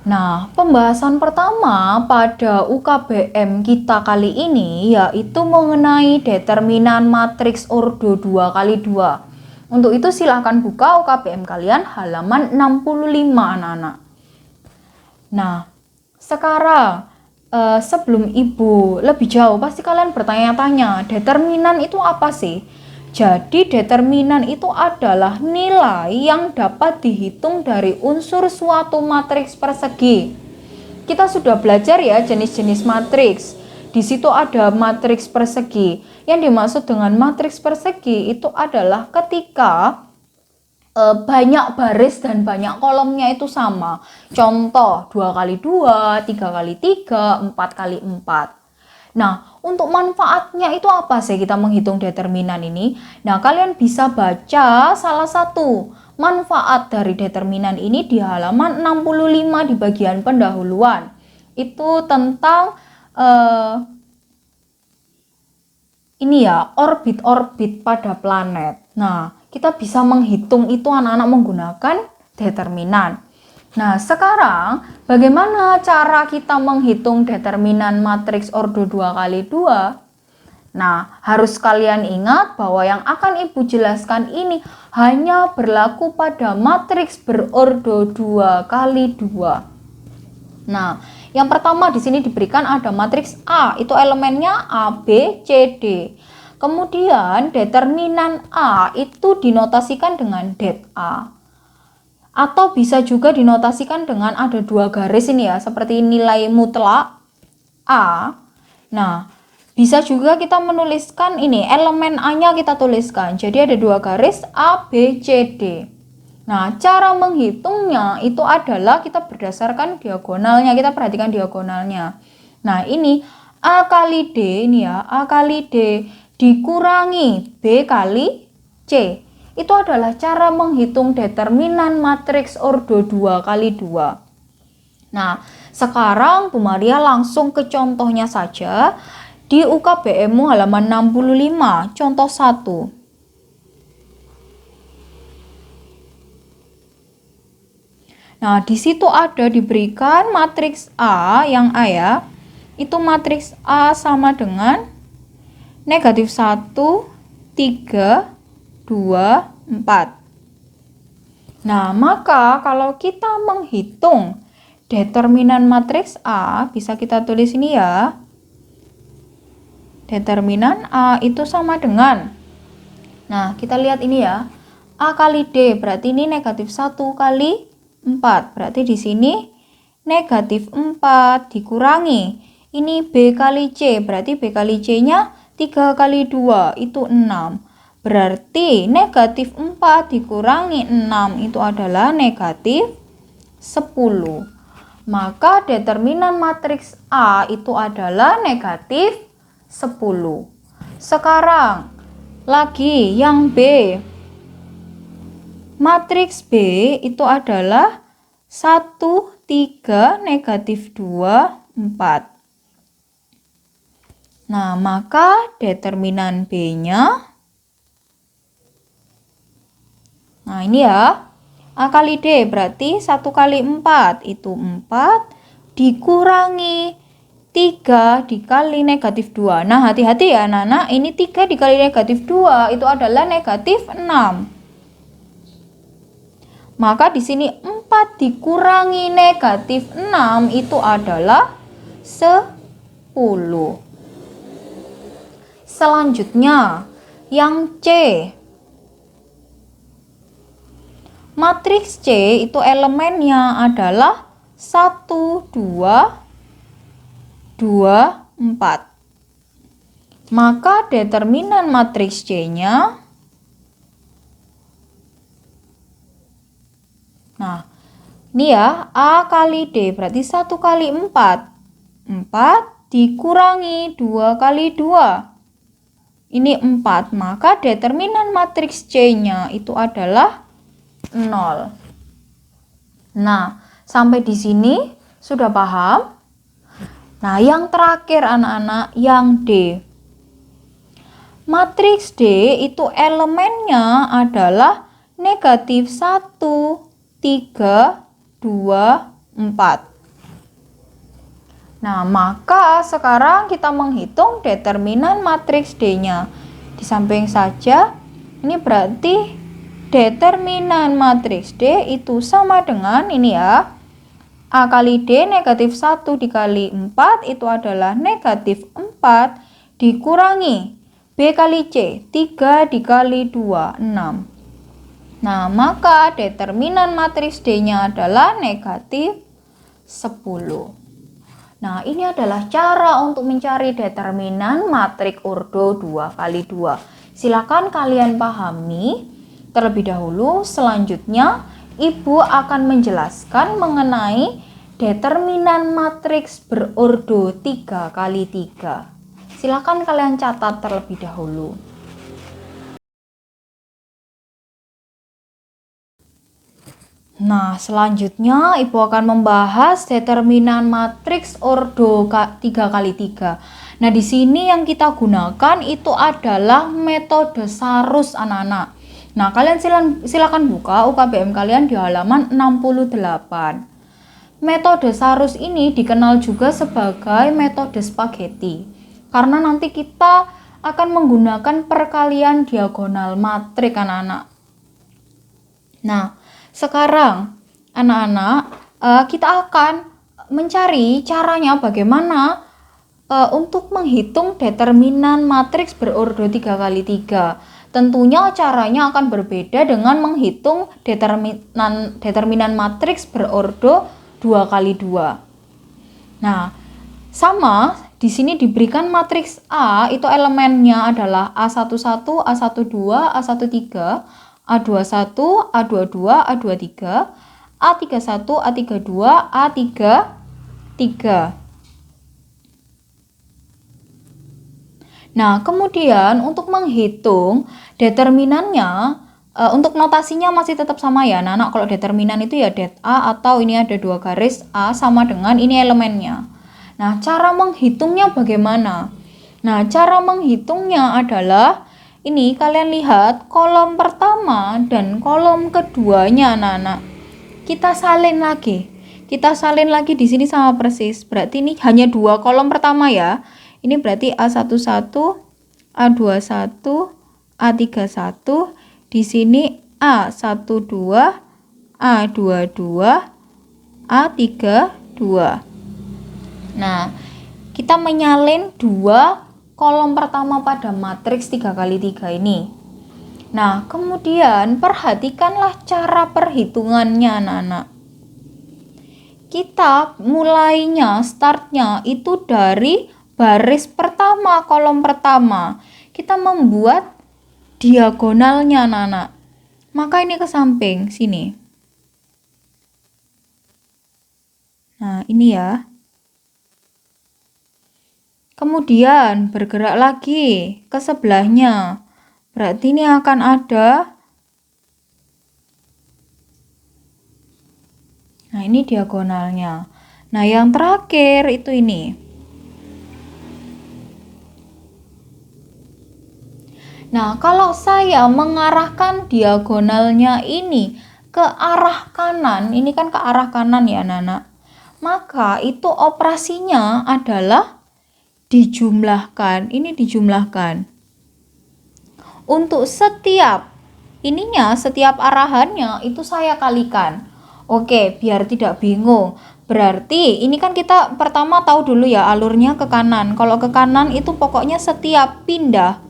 Nah, pembahasan pertama pada UKBM kita kali ini yaitu mengenai determinan matriks ordo 2x2. Untuk itu silahkan buka UKBM kalian halaman 65 anak-anak. Nah, sekarang sebelum Ibu lebih jauh pasti kalian bertanya-tanya, determinan itu apa sih? Jadi determinan itu adalah nilai yang dapat dihitung dari unsur suatu matriks persegi. Kita sudah belajar ya jenis-jenis matriks. Di situ ada matriks persegi. Yang dimaksud dengan matriks persegi itu adalah ketika banyak baris dan banyak kolomnya itu sama. Contoh 2x2, 3x3, 4x4. Nah, untuk manfaatnya itu apa sih kita menghitung determinan ini? Nah, kalian bisa baca salah satu manfaat dari determinan ini di halaman 65 di bagian pendahuluan. Itu tentang ini ya, orbit-orbit pada planet. Nah, kita bisa menghitung itu anak-anak menggunakan determinan. Nah, sekarang bagaimana cara kita menghitung determinan matriks ordo 2x2? Nah, harus kalian ingat bahwa yang akan Ibu jelaskan ini hanya berlaku pada matriks berordo 2x2. Nah, yang pertama di sini diberikan ada matriks A, itu elemennya A, B, C, D. Kemudian determinan A itu dinotasikan dengan det A. Atau bisa juga dinotasikan dengan ada dua garis ini ya, seperti nilai mutlak A. Nah, bisa juga kita menuliskan ini, elemen A-nya kita tuliskan. Jadi ada dua garis A, B, C, D. Nah, cara menghitungnya itu adalah kita berdasarkan diagonalnya. Kita perhatikan diagonalnya. Nah, ini A kali D, ini ya, A kali D dikurangi B kali C. Itu adalah cara menghitung determinan matriks ordo 2x2. Nah, sekarang Bu Maria langsung ke contohnya saja di UKBM halaman 65, contoh 1. Nah, di situ ada diberikan matriks A, yang A ya. Itu matriks A sama dengan negatif 1, 3, 2, 4. Nah, maka kalau kita menghitung determinan matriks A, bisa kita tulis ini ya. Determinan A itu sama dengan, nah kita lihat ini ya, A kali D, berarti ini negatif 1 kali 4. Berarti di sini negatif 4 dikurangi. Ini B kali C, berarti B kali C-nya 3 kali 2, itu 6. Berarti negatif 4 dikurangi 6 itu adalah negatif 10. Maka determinan matriks A itu adalah negatif 10. Sekarang lagi yang B. Matriks B itu adalah 1, 3, negatif 2, 4. Nah, maka determinan B-nya, nah ini ya, A kali D berarti 1 kali 4 itu 4 dikurangi 3 dikali negatif 2. Nah, hati-hati ya anak-anak, ini 3 dikali negatif 2 itu adalah negatif 6. Maka di sini 4 dikurangi negatif 6 itu adalah 10. Selanjutnya, yang C. Matriks C itu elemennya adalah 1, 2, 2, 4. Maka determinan matriks C-nya, nah ini ya, A kali D berarti 1 kali 4. 4 dikurangi 2 kali 2. Ini 4, maka determinan matriks C-nya itu adalah 0. Nah, sampai di sini sudah paham? Nah, yang terakhir anak-anak, yang D. Matriks D itu elemennya adalah negatif 1, 3, 2, 4. Nah, maka sekarang kita menghitung determinan matriks D-nya. Di samping saja, ini berarti determinan matriks D itu sama dengan ini ya. A kali D negatif 1 dikali 4 itu adalah negatif 4 dikurangi B kali C 3 dikali 2, 6. Nah, maka determinan matriks D-nya adalah negatif 10. Nah, ini adalah cara untuk mencari determinan matriks ordo 2 kali 2. Silakan kalian pahami terlebih dahulu. Selanjutnya, Ibu akan menjelaskan mengenai determinan matriks berordo 3 kali 3. Silakan kalian catat terlebih dahulu. Nah, selanjutnya Ibu akan membahas determinan matriks ordo 3 kali 3. Nah, di sini yang kita gunakan itu adalah metode Sarus anak-anak. Nah, kalian silakan buka UKBM kalian di halaman 68. Metode Sarus ini dikenal juga sebagai metode spaghetti. Karena nanti kita akan menggunakan perkalian diagonal matriks anak-anak. Nah, sekarang anak-anak kita akan mencari caranya bagaimana untuk menghitung determinan matriks berordo 3 kali 3. Tentunya caranya akan berbeda dengan menghitung determinan matriks berordo 2 kali 2. Nah, sama di sini diberikan matriks A, itu elemennya adalah A11, A12, A13, A21, A22, A23, A31, A32, A33. Nah, kemudian untuk menghitung determinannya, untuk notasinya masih tetap sama ya, anak-anak. Kalau determinan itu ya det A atau ini ada 2 garis A sama dengan ini elemennya. Nah, cara menghitungnya bagaimana? Nah, cara menghitungnya adalah ini kalian lihat kolom pertama dan kolom keduanya anak-anak. Kita salin lagi. Di sini sama persis. Berarti ini hanya 2 kolom pertama ya. Ini berarti A11, A21, A31. Di sini A12, A22, A32. Nah, kita menyalin 2 kolom pertama pada matriks 3 kali 3 ini. Nah, kemudian perhatikanlah cara perhitungannya anak-anak. Kita mulainya, startnya itu dari baris pertama, kolom pertama. Kita membuat diagonalnya anak-anak. Maka ini ke samping, sini. Nah, ini ya. Kemudian bergerak lagi ke sebelahnya. Berarti ini akan ada. Nah, ini diagonalnya. Nah, yang terakhir itu ini. Nah, kalau saya mengarahkan diagonalnya ini ke arah kanan, ini kan ke arah kanan ya anak-anak. Maka itu operasinya adalah dijumlahkan. Ini dijumlahkan. Untuk setiap arahannya itu saya kalikan. Oke, biar tidak bingung. Berarti ini kan kita pertama tahu dulu ya alurnya ke kanan. Kalau ke kanan itu pokoknya setiap pindah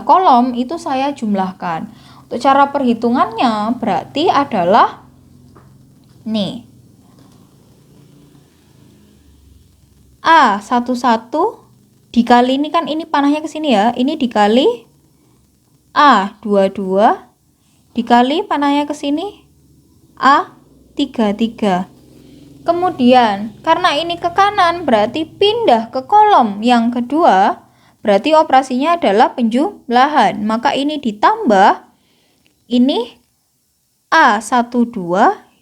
kolom itu saya jumlahkan. Untuk cara perhitungannya berarti adalah nih. A11 dikali ini kan ini panahnya ke sini ya. Ini dikali A22 dikali panahnya ke sini A33. Kemudian karena ini ke kanan berarti pindah ke kolom yang kedua, berarti operasinya adalah penjumlahan. Maka ini ditambah ini A12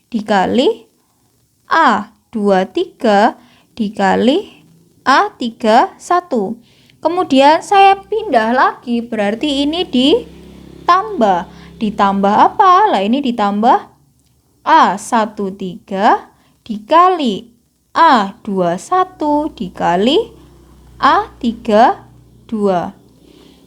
dikali A23 dikali A31. Kemudian saya pindah lagi, berarti ini ditambah. Ditambah apa? Lah ini ditambah A13 dikali A21 dikali A32.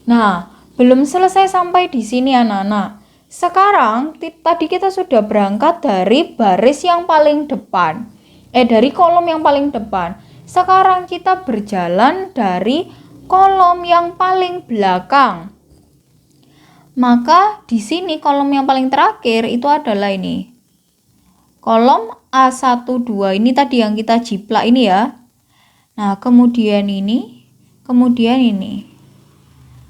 Nah, belum selesai sampai di sini anak-anak. Sekarang tadi kita sudah berangkat dari baris yang paling depan. Dari kolom yang paling depan. Sekarang kita berjalan dari kolom yang paling belakang. Maka di sini kolom yang paling terakhir itu adalah ini. Kolom A12 ini tadi yang kita jiplak ini ya. Nah, kemudian ini, kemudian ini.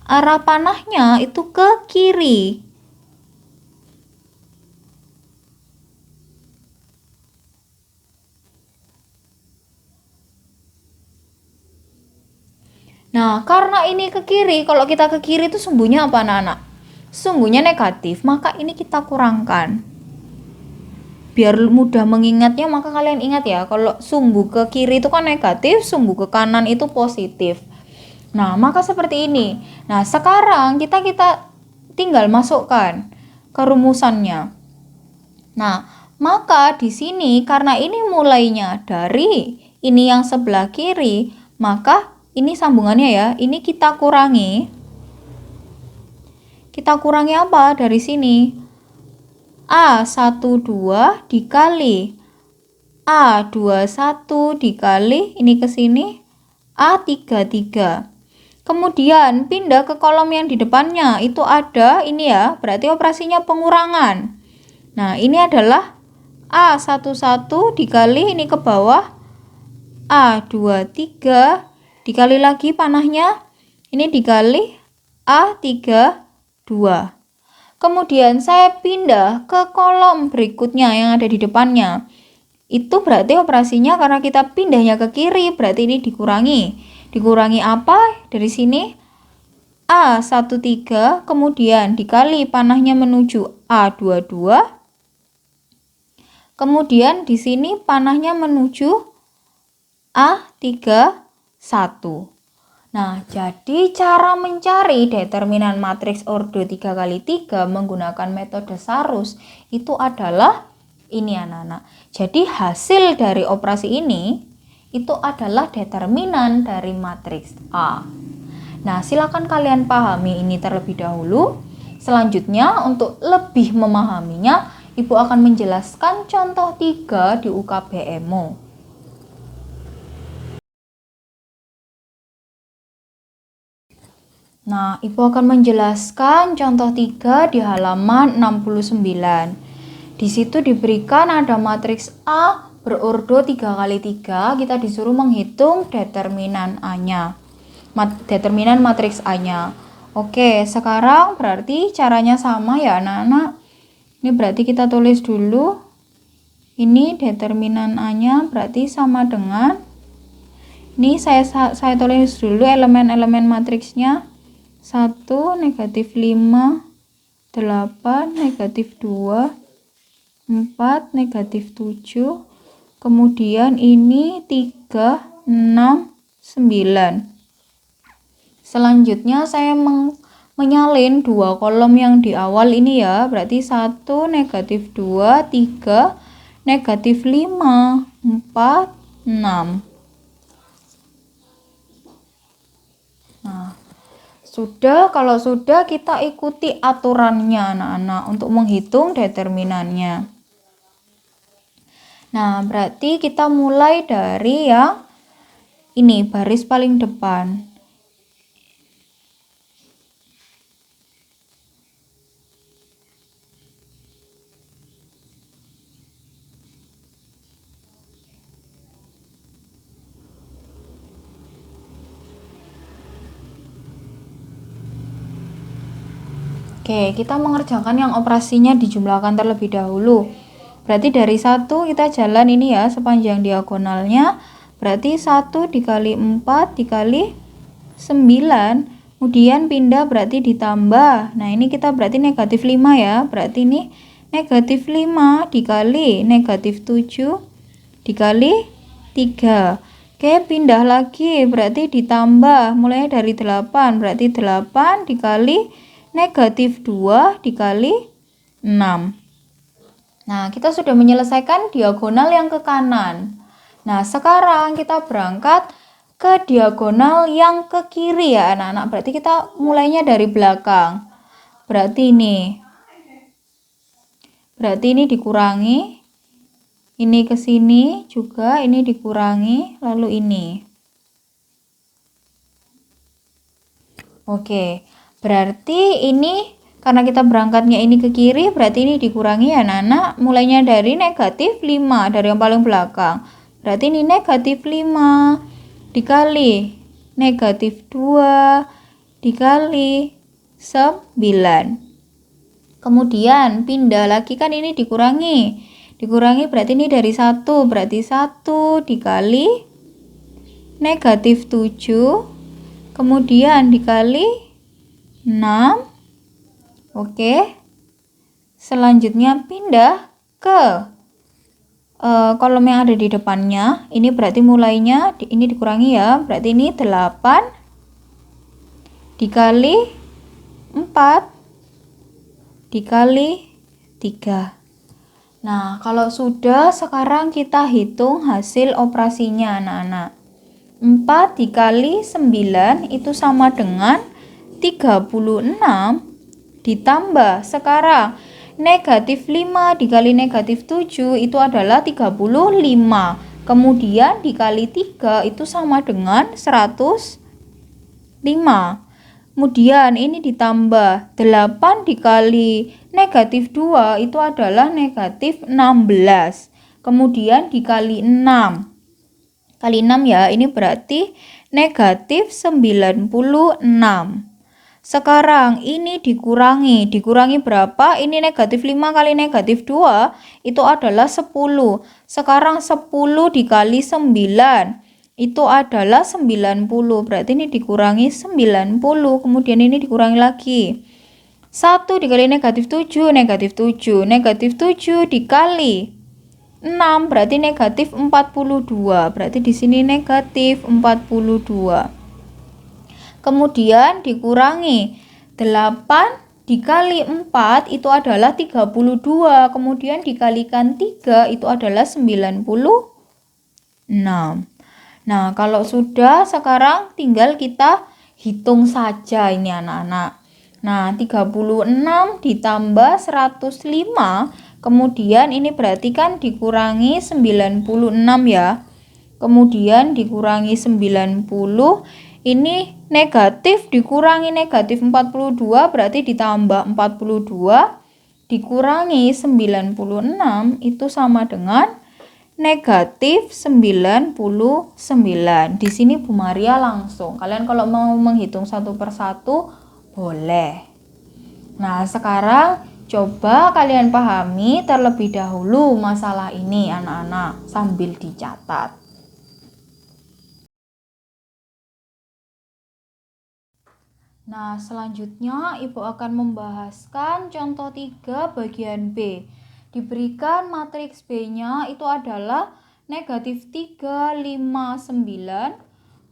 Arah panahnya itu ke kiri. Nah, karena ini ke kiri, kalau kita ke kiri itu sumbunya apa anak-anak? Sumbunya negatif, maka ini kita kurangkan. Biar mudah mengingatnya, maka kalian ingat ya, kalau sumbu ke kiri itu kan negatif, sumbu ke kanan itu positif. Nah, maka seperti ini. Nah, sekarang kita tinggal masukkan ke rumusannya. Nah, maka di sini karena ini mulainya dari ini yang sebelah kiri, maka ini sambungannya ya. Ini kita kurangi. Kita kurangi apa dari sini? A12 dikali A21 dikali ini ke sini A33. Kemudian pindah ke kolom yang di depannya, itu ada ini ya, berarti operasinya pengurangan. Nah, ini adalah A11 dikali ini ke bawah A23 dikali lagi panahnya, ini dikali A32. Kemudian saya pindah ke kolom berikutnya yang ada di depannya. Itu berarti operasinya karena kita pindahnya ke kiri, berarti ini dikurangi. Dikurangi apa? Dari sini A13 kemudian dikali panahnya menuju A22. Kemudian di sini panahnya menuju A31. Nah, jadi cara mencari determinan matriks ordo 3x3 menggunakan metode Sarus itu adalah ini anak-anak. Jadi hasil dari operasi ini itu adalah determinan dari matriks A. Nah, silakan kalian pahami ini terlebih dahulu. Selanjutnya, untuk lebih memahaminya, Ibu akan menjelaskan contoh 3 di UKBMO. Nah, Ibu akan menjelaskan contoh 3 di halaman 69. Di situ diberikan ada matriks A berordo 3x3, kita disuruh menghitung determinan A-nya. Determinan matriks A-nya. Oke, sekarang berarti caranya sama ya anak-anak. Ini berarti kita tulis dulu. Ini determinan A-nya berarti sama dengan, ini saya tulis dulu elemen-elemen matriksnya. 1, negatif 5, 8, negatif 2, 4, negatif 7, kemudian ini 3, 6, 9. Selanjutnya saya menyalin dua kolom yang di awal ini ya, berarti 1, negatif 2, 3, negatif 5, 4, 6. Nah, kalau sudah kita ikuti aturannya anak-anak untuk menghitung determinannya. Nah, berarti kita mulai dari yang ini, baris paling depan. Oke, kita mengerjakan yang operasinya dijumlahkan terlebih dahulu. Berarti dari 1 kita jalan ini ya, sepanjang diagonalnya. Berarti 1 dikali 4 dikali 9. Kemudian pindah berarti ditambah. Nah, ini kita berarti negatif 5 ya. Berarti ini negatif 5 dikali negatif 7 dikali 3. Oke, pindah lagi berarti ditambah. Mulai dari 8. Berarti 8 dikali negatif 2 dikali 6. Nah, kita sudah menyelesaikan diagonal yang ke kanan. Nah, sekarang kita berangkat ke diagonal yang ke kiri ya anak-anak. Berarti kita mulainya dari belakang. Berarti ini dikurangi. Ini ke sini juga, ini dikurangi, lalu ini. Oke, berarti ini karena kita berangkatnya ini ke kiri, berarti ini dikurangi ya anak-anak. Mulainya dari negatif 5, dari yang paling belakang. Berarti ini negatif 5 dikali negatif 2 dikali 9. Kemudian pindah lagi kan ini dikurangi. Dikurangi berarti ini dari 1. Berarti 1 dikali negatif 7. Kemudian dikali 6. Oke. Selanjutnya pindah ke kolom yang ada di depannya. Ini berarti mulainya ini dikurangi ya. Berarti ini 8 dikali 4 dikali 3. Nah, kalau sudah, sekarang kita hitung hasil operasinya anak-anak. 4 dikali 9 itu sama dengan 36 ditambah sekarang negatif 5 dikali negatif 7 itu adalah 35. Kemudian dikali 3 itu sama dengan 105. Kemudian ini ditambah 8 dikali negatif 2 itu adalah negatif 16. Kemudian dikali 6. Kali 6 ya, ini berarti negatif 96. Sekarang ini dikurangi. Dikurangi berapa? Ini negatif 5 kali negatif 2 itu adalah 10. Sekarang 10 dikali 9. Itu adalah 90. Berarti ini dikurangi 90. Kemudian ini dikurangi lagi. 1 dikali negatif 7. Negatif 7. Negatif 7 dikali 6. Berarti negatif 42. Berarti di sini negatif 42. Kemudian dikurangi 8 dikali 4 itu adalah 32. Kemudian dikalikan 3 itu adalah 96. Nah, kalau sudah, sekarang tinggal kita hitung saja ini anak-anak. Nah, 36 ditambah 105, kemudian ini berarti kan dikurangi 96 ya. Kemudian dikurangi 90, ini negatif dikurangi negatif 42, berarti ditambah 42, dikurangi 96, itu sama dengan negatif 99. Di sini Bu Maria langsung. Kalian kalau mau menghitung satu persatu boleh. Nah, sekarang coba kalian pahami terlebih dahulu masalah ini anak-anak sambil dicatat. Nah, selanjutnya Ibu akan membahaskan contoh 3 bagian B. Diberikan matriks B-nya itu adalah negatif 3, 5, 9,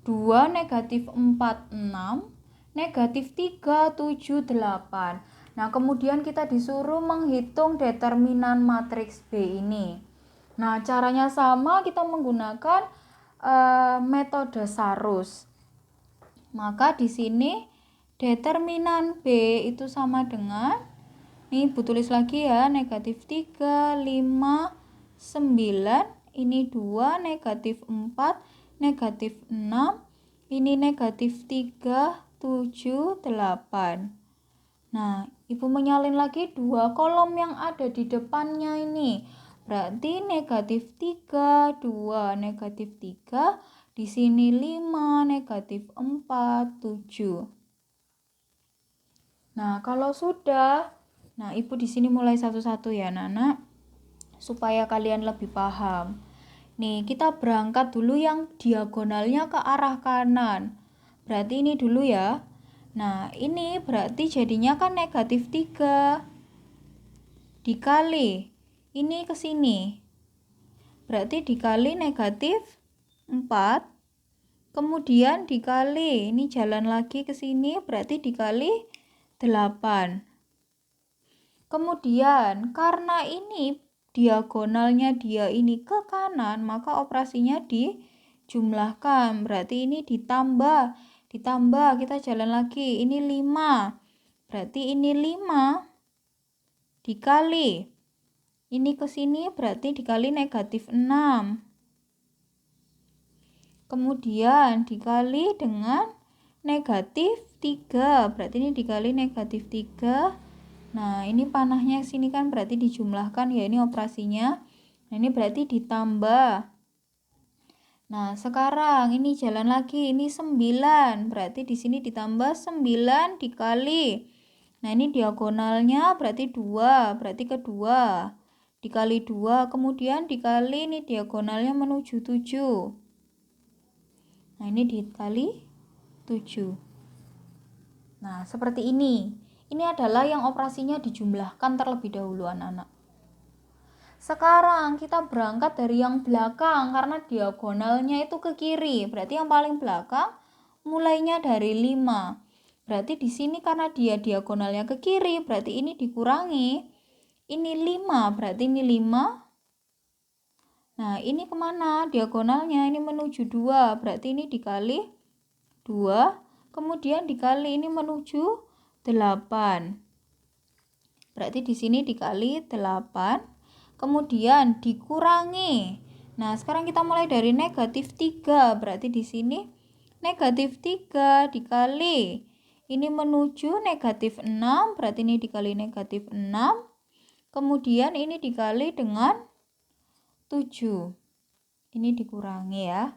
2, negatif 4, 6, negatif 3, 7, 8. Nah, kemudian kita disuruh menghitung determinan matriks B ini. Nah, caranya sama, kita menggunakan metode Sarus. Maka di sini determinan B itu sama dengan, nih Ibu tulis lagi ya, negatif 3, 5, 9, ini 2, negatif 4, negatif 6, ini negatif 3, 7, 8. Nah, Ibu menyalin lagi dua kolom yang ada di depannya ini. Berarti negatif 3, 2, negatif 3, di sini 5, negatif 4, 7. Nah, kalau sudah, nah Ibu di sini mulai satu-satu ya, Nana, supaya kalian lebih paham. Nih, kita berangkat dulu yang diagonalnya ke arah kanan. Berarti ini dulu ya. Nah, ini berarti jadinya kan negatif 3 dikali ini ke sini. Berarti dikali negatif 4. Kemudian dikali, ini jalan lagi ke sini, berarti dikali 8. Kemudian karena ini diagonalnya dia ini ke kanan, maka operasinya dijumlahkan. Berarti ini ditambah, kita jalan lagi. Ini 5. Berarti ini 5 dikali. Ini ke sini berarti dikali negatif 6. Kemudian dikali dengan negatif 3. Berarti ini dikali negatif 3. Nah, ini panahnya sini kan berarti dijumlahkan ya, ini operasinya. Nah, ini berarti ditambah. Nah, sekarang ini jalan lagi, ini 9. Berarti di sini ditambah 9 dikali. Nah, ini diagonalnya berarti 2, berarti kedua. Dikali 2, kemudian dikali ini diagonalnya menuju 7. Nah, ini dikali 7. Nah, seperti ini. Ini adalah yang operasinya dijumlahkan terlebih dahulu anak-anak. Sekarang kita berangkat dari yang belakang karena diagonalnya itu ke kiri. Berarti yang paling belakang mulainya dari 5. Berarti di sini karena dia diagonalnya ke kiri, berarti ini dikurangi. Ini 5, berarti ini 5. Nah, ini kemana? Diagonalnya ini menuju 2, berarti ini dikali 2. Kemudian dikali ini menuju 8. Berarti di sini dikali 8. Kemudian dikurangi. Nah, sekarang kita mulai dari negatif 3. Berarti di sini negatif 3 dikali. Ini menuju negatif 6. Berarti ini dikali negatif 6. Kemudian ini dikali dengan 7. Ini dikurangi ya.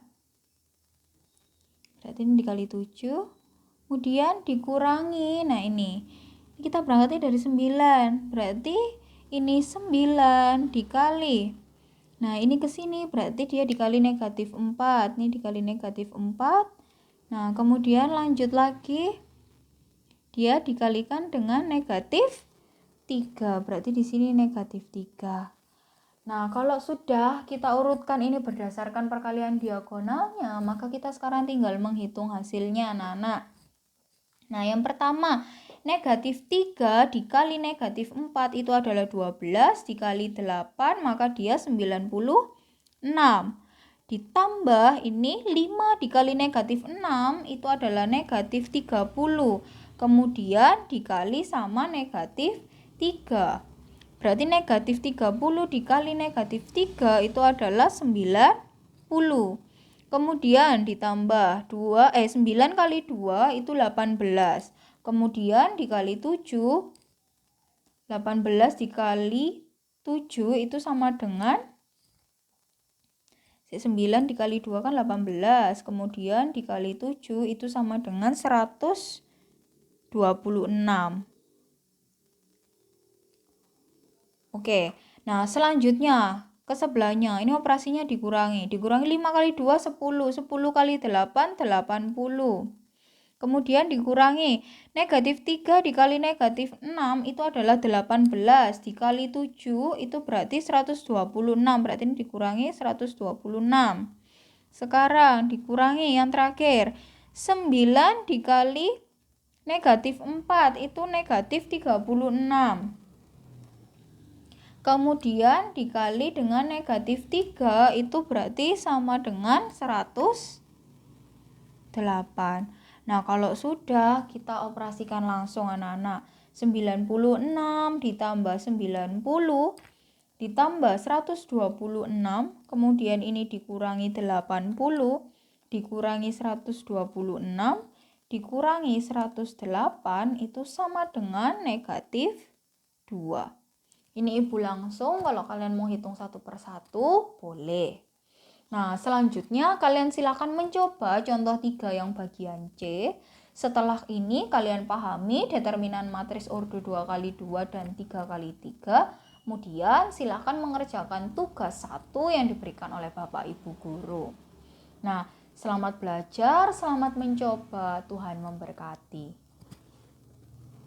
Berarti ini dikali 7. Kemudian dikurangi. Nah, ini kita berangkatnya dari 9. Berarti ini 9 dikali. Nah, ini ke sini berarti dia dikali negatif 4. Ini dikali negatif 4. Nah, kemudian lanjut lagi. Dia dikalikan dengan negatif 3. Berarti di sini negatif 3. Nah, kalau sudah kita urutkan ini berdasarkan perkalian diagonalnya, maka kita sekarang tinggal menghitung hasilnya anak-anak. Nah, yang pertama, negatif 3 dikali negatif 4 itu adalah 12, dikali 8 maka dia 96. Ditambah ini 5 dikali negatif 6 itu adalah negatif 30. Kemudian dikali sama negatif 3. Berarti negatif 30 dikali negatif 3 itu adalah 90. Kemudian ditambah 9 kali 2 itu 18. Kemudian dikali 7. 18 dikali 7 itu sama dengan 9 dikali 2 kan 18. Kemudian dikali 7 itu sama dengan 126. Oke. Nah, selanjutnya ke sebelahnya ini operasinya dikurangi 5 kali 2 10 kali 8 80. Kemudian dikurangi negatif 3 dikali negatif 6 itu adalah 18 dikali 7 itu berarti 126. Berarti ini dikurangi 126. Sekarang dikurangi yang terakhir 9 dikali negatif 4 itu negatif 36. Kemudian dikali dengan negatif 3 itu berarti sama dengan 108. Nah, kalau sudah kita operasikan langsung anak-anak. 96 ditambah 90 ditambah 126. Kemudian ini dikurangi 80 dikurangi 126 dikurangi 108 itu sama dengan negatif 2. Ini ibu langsung, kalau kalian mau hitung satu persatu, boleh. Nah, selanjutnya kalian silakan mencoba contoh 3 yang bagian C. Setelah ini kalian pahami determinan matris ordo 2 kali 2 dan 3 kali 3. Kemudian silakan mengerjakan tugas 1 yang diberikan oleh Bapak Ibu Guru. Nah, selamat belajar, selamat mencoba. Tuhan memberkati.